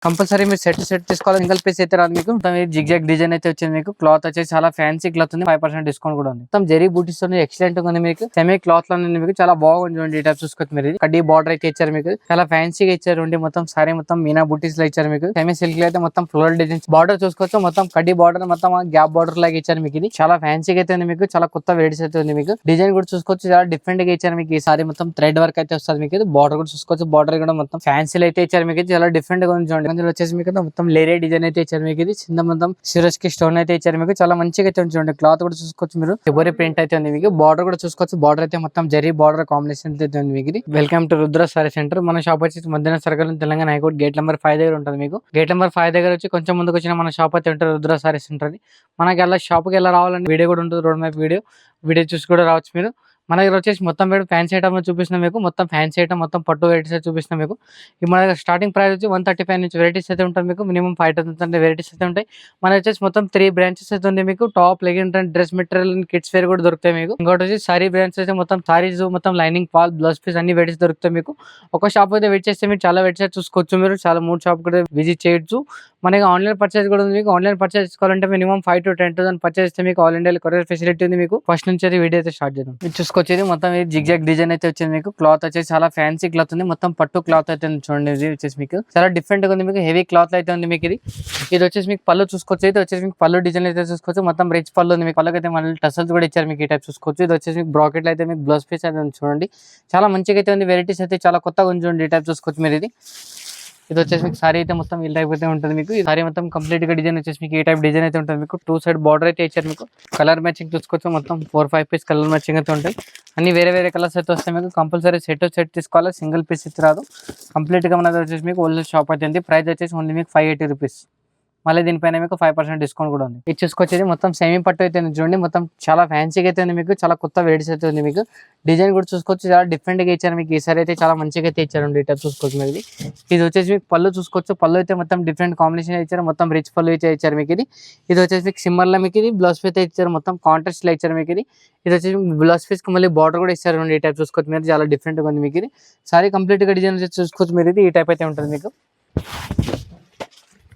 Compulsory మీరు set తీసుకోవాలి. Single piece అయితే రాదు మీకు. జిగ్జాగ్ డిజైన్ అయితే వచ్చింది మీకు. క్లాత్ వచ్చేసి చాలా ఫ్యాన్సీ క్లాత్ ఉంది. 5% డిస్కౌంట్ కూడా ఉంది. మొత్తం జెరీ బూటీస్ ఎక్సలెంట్ ఉంది మీకు. సెమీ క్లాత్ లో మీకు చాలా బాగుంది చూడండి. ఈ టైప్ చూసుకోవచ్చు మీరు. కడ్డీ బార్డర్ అయితే ఇచ్చారు మీకు. చాలా ఫ్యాన్సీగా ఇచ్చారు. మొత్తం సారీ మొత్తం మీనా బూటీస్ లో ఇచ్చారు మీకు. సెమీ సిల్క్ లో అయితే మొత్తం ఫ్లోరల్ డిజైన్స్ బార్డర్ చూసుకోవచ్చు. మొత్తం కడ్డీ బార్డర్ మొత్తం గ్యాప్ బార్డర్ లాగా ఇచ్చారు మీకు. ఇది చాలా ఫ్యాన్సీగా అయితే ఉంది మీకు. చాలా కొత్త వెరైటీస్ అయితే ఉంది మీకు. డిజైన్ కూడా చూసుకోవచ్చు. చాలా డిఫరెంట్ గా ఇచ్చారు మీకు. ఈ సారీ మొత్తం థ్రెడ్ వర్క్ అయితే వస్తుంది మీకు. బార్డర్ కూడా చూసుకోవచ్చు. బార్డర్ కూడా మొత్తం ఫ్యాన్సీలు అయితే ఇచ్చారు మీకు. చాలా డిఫరెంట్ గా ఉంది చూడండి. వచ్చేసి మీకు మొత్తం లేరే డిజైన్ అయితే ఇచ్చారు మీకు. ఇది చిన్న మొత్తం సిరస్ కి స్టోన్ అయితే ఇచ్చారు మీకు. చాలా మంచిగా అయితే చూడండి. క్లాత్ కూడా చూసుకోవచ్చు మీరు. ఎవరి ప్రింట్ అయితే ఉంది మీకు. బార్డర్ కూడా చూసుకోవచ్చు. బార్డర్ అయితే మొత్తం జరీ బార్డర్ కాంబినేషన్ అయితే ఉంది మీకు. Welcome to Rudra sorry centre. మన షాప్ వచ్చి మధ్యాహ్న circle Telangana high court gate number 5 దగ్గర ఉంటుంది మీకు. గేట్ నెంబర్ 5 దగ్గర వచ్చి కొంచెం ముందుకు వచ్చిన మన షాప్ అయితే ఉంటుంది రుద్ర సారీ సెంటర్. మనకి అలా షాప్ కి ఎలా రావాలంటే వీడియో కూడా ఉంటుంది. రోడ్ మ్యాప్ వీడియో చూసి కూడా రావచ్చు మీరు. మన దగ్గర వచ్చేసి మొత్తం ఫ్యాన్సీ ఐటమ్ చూపిస్తున్నాం మీకు. మొత్తం ఫ్యాన్సీ ఐటమ్ మొత్తం పట్టు వెరైటీస్ అయితే చూపిస్తున్నాం మీకు. మన దగ్గర స్టార్టింగ్ ప్రైస్ వచ్చి 135 నుంచి వెరైటీస్ అయితే ఉంటుంది మీకు. మినిమం 5,000 వెరైటీస్ అయితే ఉంటాయి. మన వచ్చేసి మొత్తం 3 బ్రాంచెస్ అయితే ఉంది మీకు. Top legging dress material kids wear కూడా దొరుకుతాయి మీకు. ఇంకోటి వచ్చి సారీ బ్రాంచెస్ అయితే మొత్తం సారీస్ మొత్తం లైనింగ్ పాల్ బ్లౌజ్ పీస్ అన్ని వెరైటీస్ దొరుకుతాయి మీకు. ఒక షాప్ అయితే వెయిట్ చేస్తే మీరు చాలా వెరైటీస్ చూసుకోవచ్చు మీరు. చాలా 3 షాప్ కూడా విజిట్ చేయొచ్చు. మనకి ఆన్లైన్ పర్చేస్ కూడా ఉంది మీకు. ఆన్లైన్ పర్చేస్ చేసుకోవాలంటే మినిమం 5 to 10,000 పర్చేస్ చేస్తే మీకు ఆల్ ఇండియా కొరియర్ ఫెసిలిటీ ఉంది మీకు. ఫస్ట్ నుంచి అయితే వీడియో అయితే స్టార్ట్ చేద్దాం. ఇది చూసుకొచ్చేది మొత్తం జిగ్జాగ్ డిజైన్ అయితే వచ్చింది మీకు. క్లాత్ వచ్చేసి చాలా ఫ్యాన్సీ క్లాత్ ఉంది. మొత్తం పట్టు క్లాత్ అయితే ఉంది చూడండి. ఇది వచ్చేసి మీకు చాలా డిఫరెంట్ గా ఉంది మీకు. హెవీ క్లాత్ అయితే ఉంది మీకు. ఇది వచ్చేసి మీకు పళ్ళు చూసుకోవచ్చు. ఇది వచ్చేసి మీకు పళ్ళు డిజైన్ అయితే చూసుకోవచ్చు. మొత్తం రిచ్ పళ్ళు ఉంది మీకు. పళ్ళకి అయితే మళ్ళీ టసల్స్ కూడా ఇచ్చారు మీకు. ఈ టైప్ చూసుకోవచ్చు. ఇది వచ్చేసి మీకు బ్రాకెట్ అయితే మీకు బ్లౌజ్ పీస్ అయితే ఉంది చూడండి. చాలా మంచిగా అయితే ఉంది. వెరైటీస్ అయితే చాలా కొత్తగా ఉంది చూడండి. ఈ టైప్ చూసుకోవచ్చు మీరు. ఇది వచ్చేసి మీకు సారీ అయితే మొత్తం ఈ టైప్ అయితే ఉంటుంది మీకు. ఈ సారీ మొత్తం కంప్లీట్ గా డిజైన్ వచ్చేసి మీకు ఈ టైప్ డిజైన్ అయితే ఉంటుంది మీకు. 2 సైడ్ బార్డర్ అయితే ఇచ్చారు మీకు. కలర్ మ్యాచింగ్ చూసుకోవచ్చు. మొత్తం 4-5 పీస్ కలర్ మ్యాచింగ్ అయితే ఉంటాయి. అన్ని వేరే కలర్స్ అయితే వస్తాయి మీకు. కంపల్సరీ సెట్ తీసుకోవాలి. సింగిల్ పీస్ అయితే రాదు. కంప్లీట్ గా మనది వచ్చేసి మీకు హోల్సేల్ షాప్ అయితే ఉంది. ప్రైస్ వచ్చేసి ఓన్లీ మీకు 580 రూపీస్. మళ్ళీ దీనిపైన మీకు 5% డిస్కౌంట్ కూడా ఉంది. ఇది చూసుకొచ్చేది మొత్తం సెమీ పట్టు అయితే ఉంది చూడండి. మొత్తం చాలా ఫ్యాన్సీగా అయితే ఉంది మీకు. చాలా కొత్త వెరైటీస్ అయితే ఉంది మీకు. డిజైన్ కూడా చూసుకోవచ్చు. చాలా డిఫరెంట్ గా ఇచ్చారు మీకు. ఈసారి అయితే చాలా మంచిగా అయితే ఇచ్చారు. ఈ టైప్ చూసుకోవచ్చు మీరు. ఇది వచ్చేసి మీకు పళ్ళు చూసుకోవచ్చు. పళ్ళు అయితే మొత్తం డిఫరెంట్ కాంబినేషన్ ఇచ్చారు. మొత్తం రిచ్ పళ్ళు అయితే ఇచ్చారు మీకు. ఇది వచ్చేసి మీకు సిమ్మర్ లో మీకు. ఇది బ్లౌజ్ పీస్ ఇచ్చారు. మొత్తం కాంట్రాస్ట్ లో ఇచ్చారు మీకు. ఇది వచ్చేసి బ్లౌజ్ పీస్ కి మళ్ళీ బార్డర్ కూడా ఇచ్చారు. ఈ టైప్ చూసుకోవచ్చు మీరు. చాలా డిఫరెంట్ గా ఉంది మీకు. సారీ కంప్లీట్ గా డిజైన్ చూసుకోవచ్చు మీరు. ఈ టైప్ అయితే ఉంటుంది మీకు.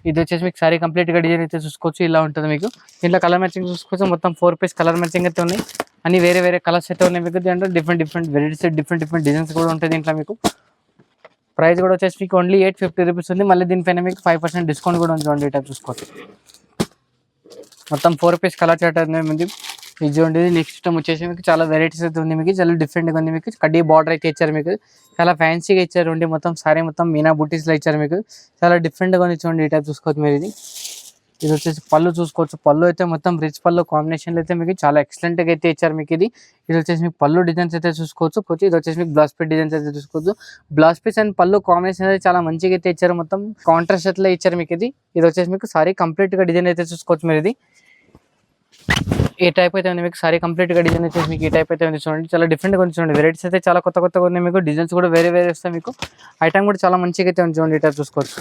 ఇది వచ్చేసి మీకు సారీ కంప్లీట్ గా డిజైన్ అయితే చూసుకోవచ్చు. ఇలా ఉంటుంది మీకు. దీంట్లో కలర్ మ్యాచింగ్ చూసుకోవచ్చు. మొత్తం 4 పీస్ కలర్ మ్యాచింగ్ అయితే ఉన్నాయి. అన్ని వేరే కలర్స్ అయితే ఉన్నాయి మీకు. దీంట్లో డిఫరెంట్ వెరైటీస్ డిఫరెంట్ డిజైన్స్ కూడా ఉంటాయి దీంట్లో మీకు. ప్రైస్ కూడా వచ్చేసి మీకు ఓన్లీ 850 రూపీస్ ఉంది. మళ్ళీ దీనిపైన మీకు 5% డిస్కౌంట్ కూడా ఉంది చూడండి. ఈ టైప్ చూసుకోవచ్చు. మొత్తం 4 పీస్ కలర్ చార్ట్ ఉంది. ఇది చూడండి. నెక్స్ట్ టైం వచ్చేసి మీకు చాలా వెరైటీస్ అయితే ఉంది మీకు. చాలా డిఫరెంట్ గా ఉంది మీకు. కడ్డీ బార్డర్ అయితే ఇచ్చారు మీకు. చాలా ఫ్యాన్సీగా ఇచ్చారు. మొత్తం సారీ మొత్తం మీనా బుటీస్ లో ఇచ్చారు మీకు. చాలా డిఫరెంట్ గా ఉంది చూడండి. ఈ టైప్ చూసుకోవచ్చు మీరు. ఇది వచ్చేసి పళ్ళు చూసుకోవచ్చు. పళ్ళు అయితే మొత్తం రిచ్ పళ్ళు కాంబినేషన్ అయితే మీకు చాలా ఎక్సలెంట్ గా అయితే ఇచ్చారు మీకు. ఇది వచ్చేసి మీకు పళ్ళు డిజైన్స్ అయితే చూసుకోవచ్చు. ఇది వచ్చేసి మీకు బ్లౌజ్ పీస్ డిజైన్స్ అయితే చూసుకోవచ్చు. బ్లౌజ్ పీస్ అండ్ పళ్ళు కాంబినేషన్ అయితే చాలా మంచిగా అయితే ఇచ్చారు. మొత్తం కాంట్రాస్ట్ అయితే ఇచ్చారు మీకు. ఇది వచ్చేసి మీకు సారీ కంప్లీట్ గా డిజైన్ అయితే చూసుకోవచ్చు మీరు. ఈ టైప్ అయితే ఉంది మీకు. సారీ కంప్లీట్ గా డిజైన్ వచ్చేసి మీకు ఈ టైప్ అయితే ఉంది చూడండి. చాలా డిఫరెంట్ గా ఉంది చూడండి. వెరైటీస్ అయితే చాలా కొత్తగా ఉన్నాయి మీకు. డిజైన్స్ కూడా వేరే వస్తాయి మీకు. ఐటమ్ కూడా చాలా మంచిగా అయితే ఉంది చూడండి. ఈ టైప్ చూసుకోవచ్చు.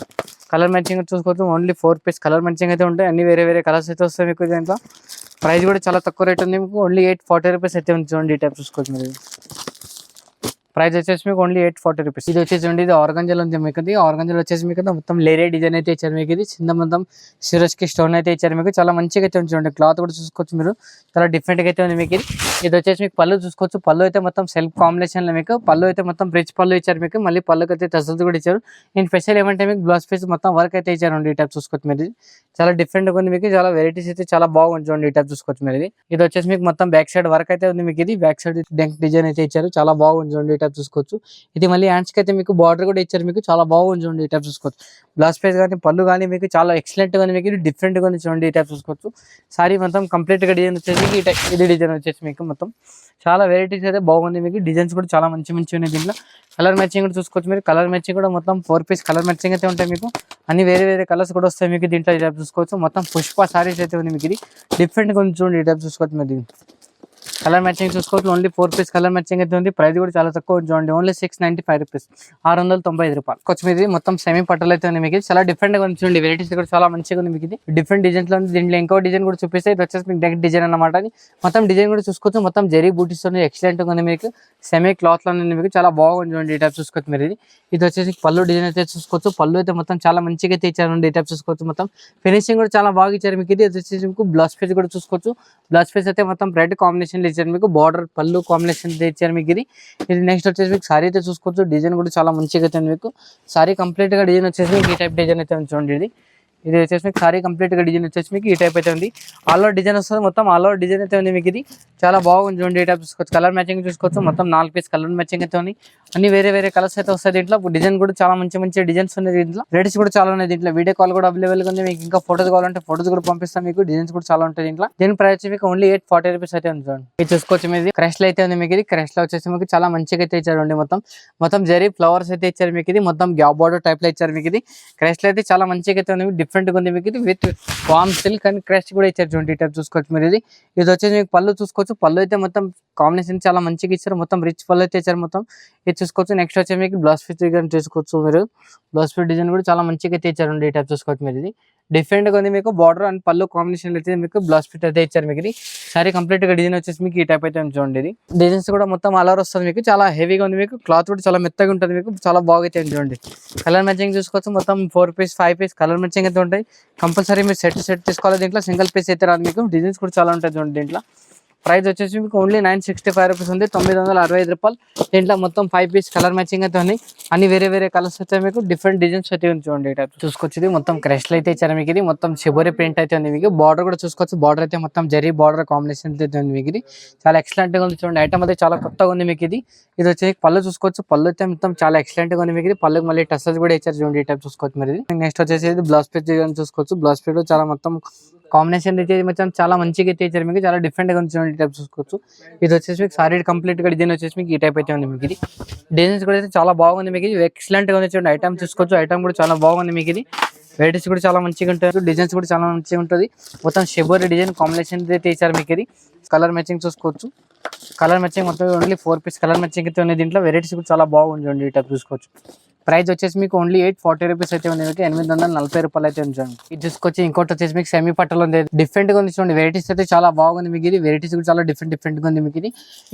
కలర్ మ్యాచింగ్ చూసుకోవచ్చు. ఓన్లీ 4 పీస్ కలర్ మ్యాచింగ్ అయితే ఉంటాయి. అన్ని వేరే కలర్స్ అయితే వస్తాయి మీకు. దీంట్లో ప్రైస్ కూడా చాలా తక్కువ రేట్ ఉంది మీకు. ఓన్లీ 840 రూపీస్ అయితే ఉంది చూడండి. ఈ టైప్ చూసుకోవచ్చు మీరు. ప్రైస్ వచ్చేసి మీకు ఓన్లీ 840 రూపీస్. ఇది వచ్చేసి ఇది ఆర్గంజాలో ఉంది మీకు. ఆర్గంజాలో వచ్చేసి మీకు మొత్తం లేరే డిజైన్ అయితే ఇచ్చారు మీకు. ఇది చిన్న మొత్తం సిరస్ కి స్టోన్ అయితే ఇచ్చారు మీకు. చాలా మంచిగా అయితే చూడండి. క్లాత్ కూడా చూసుకోవచ్చు మీరు. చాలా డిఫరెంట్ గా అయితే ఉంది మీకు. ఇది వచ్చేసి మీకు పళ్ళు చూసుకోవచ్చు. పళ్ళు అయితే మొత్తం సెల్ఫ్ కాంబినేషన్ లో మీకు. పళ్ళు అయితే మొత్తం రిచ్ పళ్ళు ఇచ్చారు మీకు. మళ్ళీ పళ్ళుకి అయితే టసల్స్ కూడా ఇచ్చారు. నేను స్పెషల్ ఏమంటే మీకు బ్లౌజ్ పీస్ మొత్తం వర్క్ అయితే ఇచ్చారు. ఈ టైప్ చూసుకోవచ్చు మీరు. చాలా డిఫరెంట్ గా ఉంది మీకు. చాలా వెరైటీస్ అయితే చాలా బాగుంది చూడండి. ఈ టైప్ చూసుకోవచ్చు మీరు. ఇది వచ్చేసి మీకు మొత్తం బ్యాక్ సైడ్ వర్క్ అయితే ఉంది మీకు. ఇది బ్యాక్ సైడ్ డెంక్ డిజైన్ అయితే ఇచ్చారు. చాలా బాగుంది చూడండి. ఈ టైప్ చూసుకోవచ్చు. ఇది మళ్ళీ హ్యాండ్స్ కి అయితే మీకు బార్డర్ కూడా ఇచ్చారు మీకు. చాలా బాగుంది చూడండి. ఈ టైప్ చూసుకోవచ్చు. బ్లౌజ్ పీస్ కానీ పళ్ళు కానీ మీకు చాలా ఎక్సలెంట్ గా ఉంది మీకు. డిఫరెంట్ గా ఉంది చూడండి. ఈ టైప్ చూసుకోవచ్చు. సారీ మొత్తం కంప్లీట్ గా డిజైన్ వచ్చేసి ఇది డిజైన్ వచ్చేసి మీకు మొత్తం చాలా వెరైటీస్ అయితే బాగుంది మీకు. డిజైన్స్ కూడా చాలా మంచి ఉన్నాయి దీంట్లో. కలర్ మ్యాచింగ్ కూడా చూసుకోవచ్చు మీరు. కలర్ మ్యాచింగ్ కూడా మొత్తం 4 పీస్ కలర్ మ్యాచింగ్ అయితే ఉంటాయి మీకు. అన్ని వేరే కలర్స్ కూడా వస్తాయి మీకు దీంట్లో. ఈ టైప్ చూసుకోవచ్చు. మొత్తం పుష్ప సారీస్ అయితే ఉంది మీకు. ఇది డిఫరెంట్ గా ఉంది చూడండి. ఈ టైప్ చూసుకోవచ్చు మీరు. కలర్ మ్యాచింగ్ చూసుకోవచ్చు. ఓన్లీ 4 పీస్ కలర్ మ్యాచింగ్ అయితే ఉంది. ప్రైస్ కూడా చాలా తక్కువ చూడండి, ఓన్లీ 695 రూపీస్, 695 రూపాయలు. కొంచెం ఇది మొత్తం సెమీ పట్టలు అయితే ఉంది మీకు. చాలా డిఫరెంట్ గా ఉంది చూడండి, వెరైటీస్ కూడా చాలా మంచిగా ఉంది మీకు. ఇది డిఫరెంట్ డిజైన్స్ లో ఉంది. దీంట్లో ఇంకో డిజైన్ కూడా చూపిస్తే ఇది వచ్చేసి మీకు నెక్ డిజైన్ అన్నమాట. అది మొత్తం డిజైన్ కూడా చూసుకోవచ్చు. మొత్తం జెరీ బూటీస్ ఉంది, ఎక్సలెంట్ గా ఉంది మీకు. సెమీ క్లాత్ లో ఉంది మీకు, చాలా బాగుంది చూడండి. ఈ టైప్ చూసుకోవచ్చు మీరు. ఇది వచ్చేసి పళ్ళు డిజైన్ అయితే చూసుకోవచ్చు. పళ్ళు అయితే మొత్తం చాలా మంచిగా అయితే ఇచ్చారండి. ఈ టైప్ చూసుకోవచ్చు. మొత్తం ఫినిషింగ్ కూడా చాలా బాగా ఇచ్చారు మీకు. ఇది వచ్చేసి మీకు బ్లౌజ్ పీస్ కూడా చూసుకోవచ్చు. బ్లౌజ్ పీస్ అయితే మొత్తం రెడ్ కాంబినేషన్ లో ఇచ్చారు మీకు. బార్డర్ పళ్ళు కాంబినేషన్ అయితే ఇచ్చారు మీకు. ఇది నెక్స్ట్ వచ్చేసి మీకు సారీ అయితే చూసుకోవచ్చు. డిజైన్ కూడా చాలా మంచిగా అయితే మీకు. సారీ కంప్లీట్ గా డిజైన్ వచ్చేసి మీకు ఈ టైప్ డిజైన్ అయితే ఉంది చూడండి. ఇది వచ్చేసి మీకు సారీ కంప్లీట్ గా డిజైన్ వచ్చేసి మీకు ఈ టైప్ అయితే ఉంది. ఆల్ ఓవర్ డిజైన్ వస్తుంది, మొత్తం ఆల్ ఓవర్ డిజైన్ అయితే ఉంది మీకు. ఇది చాలా బాగుంది చూడండి. ఈ టైప్ చూసుకోవచ్చు. కలర్ మ్యాచింగ్ చూసుకోవచ్చు. మొత్తం 4 పీస్ కలర్ మ్యాచింగ్ అయితే ఉంది. అన్ని వేరే వేరే కలర్స్ అయితే వస్తాయి దీంట్లో. డిజైన్ కూడా చాలా మంచి మంచి డిజైన్స్ ఉన్నాయి దీంట్లో. రేట్స్ కూడా చాలా ఉన్నాయి దీంట్లో. వీడియో కాల్ కూడా అవైలబుల్ గా ఉంది మీకు. ఇంకా ఫోటోస్ కావాలంటే ఫోటోస్ కూడా పంపిస్తాం మీకు. డిజైన్స్ కూడా చాలా ఉంటాయి దీంట్లో. దీని ప్రైస్ మీకు ఓన్లీ 840 రూపీస్ అయితే ఉంది చూడండి. ఇది చూసుకోవచ్చు మీది. క్రష్ లో అయితే ఉంది మీకు. ఇది క్రష్ లో వచ్చేసి మీకు చాలా మంచిగా అయితే ఇచ్చారు. మొత్తం జరీ ఫ్లవర్స్ అయితే ఇచ్చారు మీకు. ఇది మొత్తం గ్యాప్ బార్డర్ టైప్ లో ఇచ్చారు మీకు. ఇది క్రష్ లో అయితే చాలా మంచిగా అయితే ఉంది, డిఫరెంట్ గా ఉంది మీకు. ఇది with warm silk and crush కూడా ఇచ్చారు చూడండి. ఈ టైప్ చూసుకోవచ్చు మీరు. ఇది వచ్చేసి మీకు పళ్ళు చూసుకోవచ్చు. పళ్ళు అయితే మొత్తం కాంబినేషన్ చాలా మంచిగా ఇచ్చారు. మొత్తం రిచ్ పళ్ళు అయితే ఇచ్చారు మొత్తం. ఇది చూసుకోవచ్చు. నెక్స్ట్ వచ్చి మీకు బ్లౌజ్ పీస్ చూసుకోవచ్చు మీరు. బ్లౌజ్ పీస్ డిజైన్ కూడా చాలా మంచిగా అయితే ఇచ్చారు. ఈ టైప్ చూసుకోవచ్చు మీరు. ఇది డిఫరెంట్ గా ఉంది మీకు. బార్డర్ అండ్ పళ్ళు కాంబినేషన్ అయితే మీకు బ్లౌజ్ పీస్ అయితే ఇచ్చారు మీకు. ఇది సారీ కంప్లీట్ గా డిజైన్ వచ్చేసి మీకు ఈ టైప్ అయితే చూడండి. ఇది డిజైన్స్ కూడా మొత్తం అలర్ వస్తుంది మీకు. చాలా హెవీగా ఉంది మీకు. క్లాత్ కూడా చాలా మెత్తగా ఉంటుంది మీకు. చాలా బాగా అయితే చూడండి. కలర్ మ్యాచింగ్ చూసుకోవచ్చు. మొత్తం 4 పీస్ 5 పీస్ కలర్ మ్యాచింగ్ అయితే ఉంటాయి. కంపల్సరీ మీరు సెట్ తీసుకోవాలి. దీంట్లో సింగిల్ పీస్ అయితే రాదు మీకు. డిజైన్స్ కూడా చాలా ఉంటాయి చూడండి. దీంట్లో ప్రైస్ వచ్చేసి మీకు ఓన్లీ 965 రూపీస్ ఉంది, 965 రూపాయలు. దీంట్లో మొత్తం 5 పీస్ కలర్ మ్యాచింగ్ అయితే ఉంది. అన్ని వేరే వేరే కలర్స్ అయితే మీకు. డిఫరెంట్ డిజైన్స్ అయితే ఉంది చూడండి. ఈ టైప్ చూసుకోవచ్చు. ఇది మొత్తం క్రష్ అయితే ఇచ్చారు మీకు. ఇది మొత్తం షిబోరి ప్రింట్ అయితే ఉంది మీకు. బార్డర్ కూడా చూసుకోవచ్చు. బార్డర్ అయితే మొత్తం జరీ బార్డర్ కాంబినేషన్ అయితే ఉంది మీకు. ఇది చాలా ఎక్సలెంట్ గా ఉంది చూడండి. ఐటమ్ అయితే చాలా కొత్తగా ఉంది మీకు. ఇది వచ్చేసి పళ్ళు చూసుకోవచ్చు. పళ్ళు అయితే మొత్తం చాలా ఎక్సలెంట్ గా ఉంది మీకు. పళ్ళుకి మళ్ళీ టసల్స్ కూడా ఇచ్చారు చూడండి. ఈ టైప్ చూసుకోవచ్చు మరి. నెక్స్ట్ వచ్చేసి ఇది బ్లౌజ్ పీస్ చూసుకోవచ్చు. బ్లౌజ్ పీస్ చాలా మొత్తం కాంబినేషన్ అయితే మొత్తం చాలా మంచిగా అయితే ఇచ్చారు మీకు. చాలా డిఫరెంట్ గా ఉంది చూడండి. ఈ టైప్ చూసుకోవచ్చు. ఇది వచ్చేసి మీకు సారీ కంప్లీట్ గా డిజైన్ వచ్చేసి మీకు ఈ టైప్ అయితే ఉంది మీకు. ఇది డిజైన్స్ కూడా అయితే చాలా బాగుంది మీకు. ఇది ఎక్సలెంట్ గా ఉంది చూడండి. ఐటమ్ చూసుకోవచ్చు. ఐటమ్ కూడా చాలా బాగుంది మీకు. ఇది వెరైటీస్ కూడా చాలా మంచిగా ఉంటాయి. డిజైన్స్ కూడా చాలా మంచిగా ఉంటుంది. మొత్తం షిబోరి డిజైన్ కాంబినేషన్ అయితే ఇచ్చారు మీకు. ఇది కలర్ మ్యాచింగ్ చూసుకోవచ్చు. కలర్ మ్యాచింగ్ మొత్తం ఓన్లీ 4 పీస్ కలర్ మ్యాచింగ్ అయితే ఉంది. దీంట్లో వెరైటీస్ కూడా చాలా బాగుంది చూడండి. ఈ టైప్ చూసుకోవచ్చు. ప్రైస్ వచ్చేసి మీకు ఓన్లీ 840 రూపీస్ అయితే ఉంది మీకు. 840 రూపాయలు అయితే ఉంచండి. ఇది చూసుకొచ్చి ఇంకోటి వచ్చేసి మీకు సెమీ పట్టలు ఉంది. డిఫరెంట్ గా ఉంది చూడండి. వెరైటీస్ అయితే చాలా బాగుంది మీకు. ఇది వెరైటీస్ కూడా చాలా డిఫరెంట్ గా ఉంది మీకు.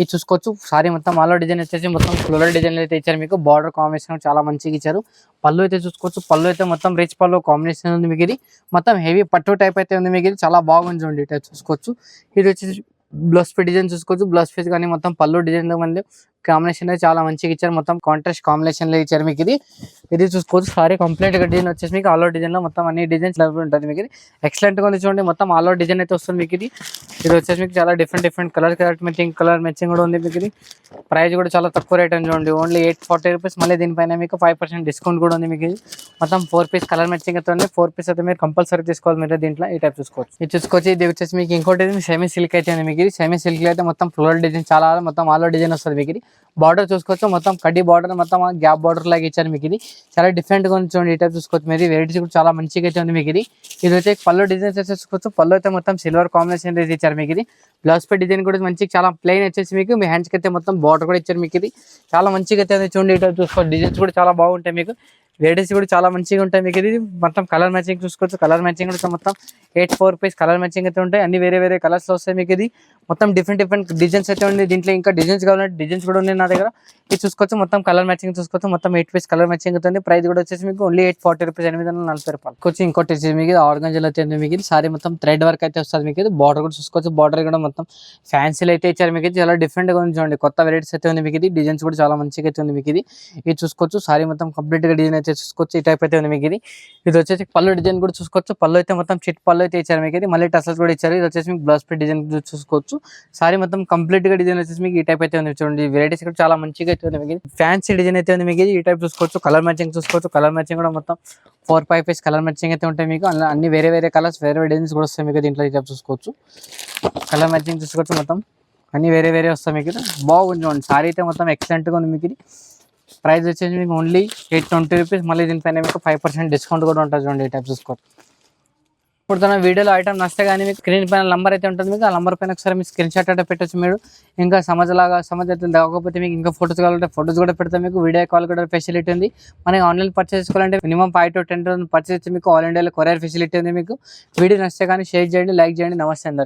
ఇది చూసుకోవచ్చు. సారీ మొత్తం ఆల్ డిజైన్ వచ్చేసి మొత్తం ఫ్లోరల్ డిజైన్ అయితే ఇచ్చారు మీకు. బార్డర్ కాంబినేషన్ చాలా మంచిగా ఇచ్చారు. పళ్ళు అయితే చూసుకోవచ్చు. పళ్ళు అయితే మొత్తం రిచ్ పళ్ళు కాంబినేషన్ ఉంది మీకు. ఇది మొత్తం హెవీ పట్టు టైప్ అయితే ఉంది మీకు. ఇది చాలా బాగుంది చూడండి. ఇటు చూసుకోవచ్చు. ఇది వచ్చేసి బ్లౌజ్ పీస్ డిజైన్ చూసుకోవచ్చు. బ్లౌజ్ పీస్ కానీ మొత్తం పళ్ళు డిజైన్ మళ్ళీ కాంబినేషన్ చాలా మంచిగా ఇచ్చారు. మొత్తం కాంట్రాస్ట్ కాంబినేషన్ లో ఇచ్చారు మీకు. ఇది చూసుకోవచ్చు. సారీ కంప్లీట్ గా డిజైన్ వచ్చేసి మీకు ఆల్ ఓవర్ డిజైన్ లో మొత్తం అన్ని డిజైన్స్ ఉంటుంది మీకు. ఇది ఎక్సలెంట్ గా ఉంది చూడండి. మొత్తం ఆల్ ఓవర్ డిజైన్ అయితే వస్తుంది మీకు. ఇది వచ్చేసి మీకు చాలా డిఫరెంట్ కలర్ కలర్ మ్యాచింగ్ కూడా ఉంది మీకు. ఇది ప్రైస్ కూడా చాలా తక్కువ రేట్ అని చూడండి. Only 840 rupees. మళ్ళీ దీనిపైన మీకు 5% డిస్కౌంట్ కూడా ఉంది మీకు. ఇది మొత్తం 4 పీస్ కలర్ మ్యాచింగ్ అయితే ఉంది. 4 పీస్ అయితే మీరు కంపల్సరీ తీసుకోవాలి మీరు దీంట్లో. ఈ టైప్ చూసుకోవచ్చు. ఇది చూసుకోవచ్చు. ఇది వచ్చేసి మీకు ఇంకోటి సెమీ సిల్క్ అయితే ఉంది మీకు. ఇది సెమీ సిల్క్ అయితే మొత్తం ఫ్లోరల్ డిజైన్ చాలా మొత్తం ఆల్ ఓవర్ డిజైన్ వస్తుంది మీకు. ఇది బార్డర్ చూసుకోవచ్చు. మొత్తం కడ్డీ బార్డర్ మొత్తం గ్యాప్ బార్డర్ లాగా ఇచ్చారు మీకు. ఇది చాలా డిఫరెంట్ గా ఉంది చూడండి. ఈ టైప్ చూసుకోవచ్చు మీరు. వెరైటీస్ కూడా చాలా మంచిగా అయితే ఉంది మీకు. ఇది వచ్చి పళ్ళు డిజైన్స్ చూసుకోవచ్చు. పళ్ళు అయితే మొత్తం సిల్వర్ కాంబినేషన్ అయితే ఇచ్చారు మీకు. ఇది బ్లౌజ్ పే డిజైన్ కూడా మంచిగా చాలా ప్లెయిన్ వచ్చేసి మీకు. మీ హ్యాండ్స్కి అయితే మొత్తం బార్డర్ కూడా ఇచ్చారు మీకు. ఇది చాలా మంచిగా అయితే చూడండి. ఈ టైప్ చూసుకోవచ్చు. డిజైన్స్ కూడా చాలా బాగుంటాయి మీకు. వెరైటీస్ కూడా చాలా మంచిగా ఉంటాయి మీకు. ఇది మొత్తం కలర్ మ్యాచింగ్ చూసుకోవచ్చు. కలర్ మ్యాచింగ్ కూడా మొత్తం 8 పీస్ కలర్ మ్యాచింగ్ అయితే ఉంటాయి. అన్ని వేరే వేరే కలర్స్ వస్తాయి మీకు. ఇది మొత్తం డిఫరెంట్ డిజైన్స్ అయితే ఉంది. దీంట్లో ఇంకా డిజైన్స్ కావాలంటే డిజైన్స్ కూడా ఉన్నాయి నా దగ్గర. ఇది చూసుకోవచ్చు. మొత్తం కలర్ మ్యాచింగ్ చూసుకోవచ్చు. మొత్తం 8 పీస్ కలర్ మ్యాచింగ్ అవుతుంది. ప్రైస్ కూడా వచ్చేసి మీకు ఓన్లీ 840 రూపీస్, 840 రూపాయలు. వచ్చి ఇంకోటి వచ్చేసి మీకు ఆర్గంజాలో అయితే మీకు. ఇది సారీ మొత్తం థ్రెడ్ వర్క్ అయితే వస్తుంది మీకు. ఇది బార్డర్ కూడా చూసుకోవచ్చు. బార్డర్ కూడా మొత్తం ఫ్యాన్సీలు అయితే ఇచ్చారు మీకు. చాలా డిఫరెంట్ గా ఉంది చూడండి. కొత్త వెరైటీస్ అయితే ఉంది మీకు. ఇది డిజైన్స్ కూడా చాలా మంచిగా అయితే ఉంది మీకు. ఇది చూసుకోవచ్చు. సారీ మొత్తం కంప్లీట్ గా డిజైన్ అయితే చూసుకోవచ్చు. ఈ టైప్ అయితే ఉంది మీకు. ఇది వచ్చేసి పళ్ళు డిజైన్ కూడా చూసుకోవచ్చు. పళ్ళు అయితే మొత్తం చిట్ పళ్ళు అయితే ఇచ్చారు మీకు. ఇది మళ్ళీ టసల్స్ కూడా ఇచ్చారు. ఇది వచ్చేసి మీకు బ్లౌజ్ పీస్ డిజైన్ చూసుకోవచ్చు. సారీ మొత్తం కంప్లీట్ గా డిజైన్ వచ్చేసి మీకు ఈ టైప్ అయితే ఉంది చూడండి. వెరైటీస్ కూడా చాలా మంచిగా అయితే ఉంది మీకు. ఫ్యాన్సీ డిజైన్ అయితే ఉంది మీకు. ఈ టైప్ చూసుకోవచ్చు. కలర్ మ్యాచింగ్ చూసుకోవచ్చు. కలర్ మ్యాచింగ్ కూడా మొత్తం 4-5 పీస్ కలర్ మ్యాచింగ్ అయితే ఉంటాయి మీకు. అన్ని వేరే వేరే కలర్స్ వేరే డిజైన్స్ కూడా వస్తాయి మీకు. దీంట్లో ఈ టైప్ చూసుకోవచ్చు. కలర్ మ్యాచింగ్ చూసుకోవచ్చు. మొత్తం అన్ని వేరే వేరే వస్తాయి మీకు. బాగుంది చూడండి. సారీ అయితే మొత్తం ఎక్సలెంట్ గా ఉంది మీకు. ఇది ప్రైస్ వచ్చేసి మీకు ఓన్లీ 820 రూపీస్. మళ్ళీ దీనిపైన మీకు 5% డిస్కౌంట్ కూడా ఉంటుంది చూడండి. ఈ టైప్ చూసుకోవచ్చు. ఇప్పుడు తన వీడియోలో ఐటమ్ నస్తే కానీ మీకు స్క్రీన్ పైన నంబర్ అయితే ఉంటుంది మీకు ఆ నంబర్ పైన ఒకసారి మీ స్క్రీన్ షాట్ అయితే పెట్టచ్చు మీరు ఇంకా సమాజ్ అయితే కాకపోతే మీకు ఇంకా ఫోటోస్ కావాలంటే ఫోటోస్ కూడా పెడతాం మీకు వీడియో కాల్ కూడా ఫెసిలిటీ ఉంది మనకి ఆన్లైన్ పర్చేస్ చేసుకోవాలంటే మినిమం 5 to 10 పర్చేస్ మీకు ఆల్ ఇండియాలో కొరియర్ ఫెసిలిటీ ఉంది మీకు వీడియో నస్తే కానీ షేర్ చేయండి లైక్ చేయండి నమస్తే అందరికి